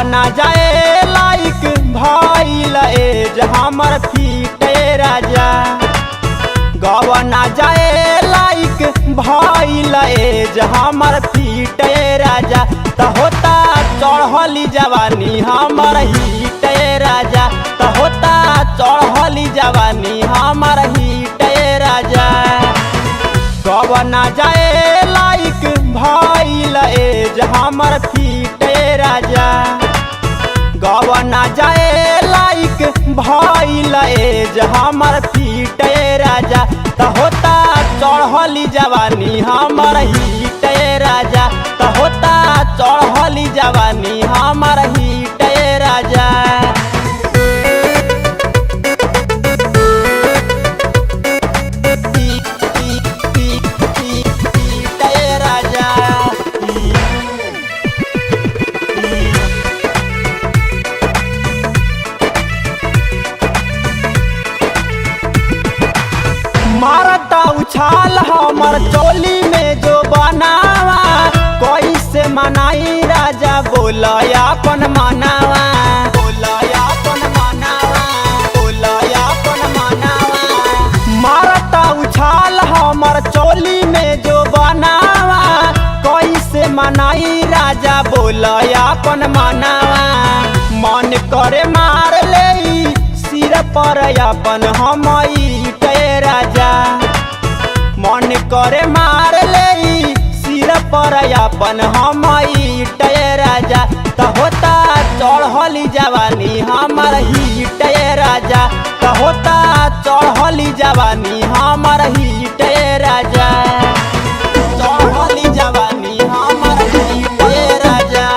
गवना जाए लाइक भइल एज हमर फीटे राजा। गवना जाए लाइक भइल एज हमर फीटे राजा। त होता चढ़ली जवानी हमर हीटे राजा। त होता चढ़ली जवानी हमर हीटे राजा। गवना जाए लाइक भइल एज हमर फीटे राजा। गवना जाए लाइक भइल एज हमर फीटे राजा। त होता चढ़ली जवानी हमर हीटे राजा। त होता चढ़ली जवानी हमर हीटे राजा। मारता उछाल हमर चोली में जो बनावा। कैसे मनाई राजा बोला अपन मनावा। बोला अपन मनावा। बोला अपन मनावा। मारता उछाल हमर चोली में जो बनावा। कैसे मनाई राजा बोला अपन मनावा। मन करे मार ले सिर पर अपन हम ईटे राजा। मन करे मार ले सिर पर अपन हम ईटे राजा। त होता चढ़ली जवानी हमर हीटे राजा। त होता चढ़ली जवानी हमर हीटे राजा। चढ़ली जवानी हमर हीटे राजा।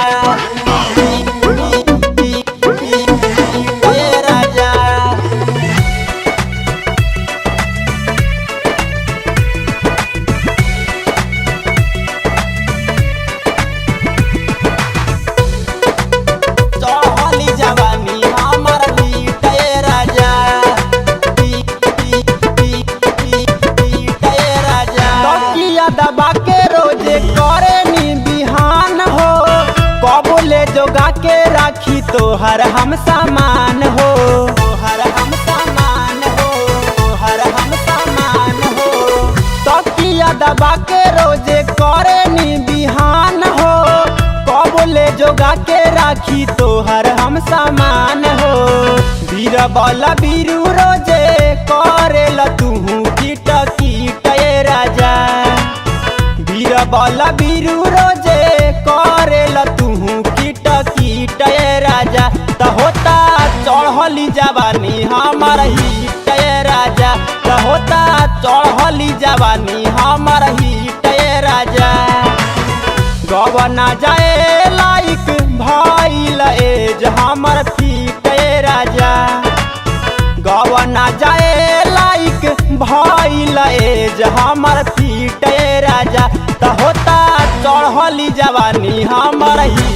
दबा के रोजे करे नी बिहान हो। कबूले जोगा के राखी तोहर हम सामान हो। तोहर हम सामान हो। तोहर हम सामान हो। तकिया दबा के रोजे करे नी बिहान हो। कबूले जोगा के राखी तोहर हम सामान हो। बीरबल बीरू रोजे करेला तूहू कीट कीट राजा। बीरबल बीरू रोजे करेला तूहू कीट कीट राजा। त होता चढ़ली जवानी हमर हीटे राजा। त होता चढ़ली जवानी हमर हीटे राजा। गवना जाए लाइक भइल एज हमर फीटे राजा। गवना जाए लाइक भइल एज हमर फीटे राजा। त होता चढ़ली जवानी हमर ही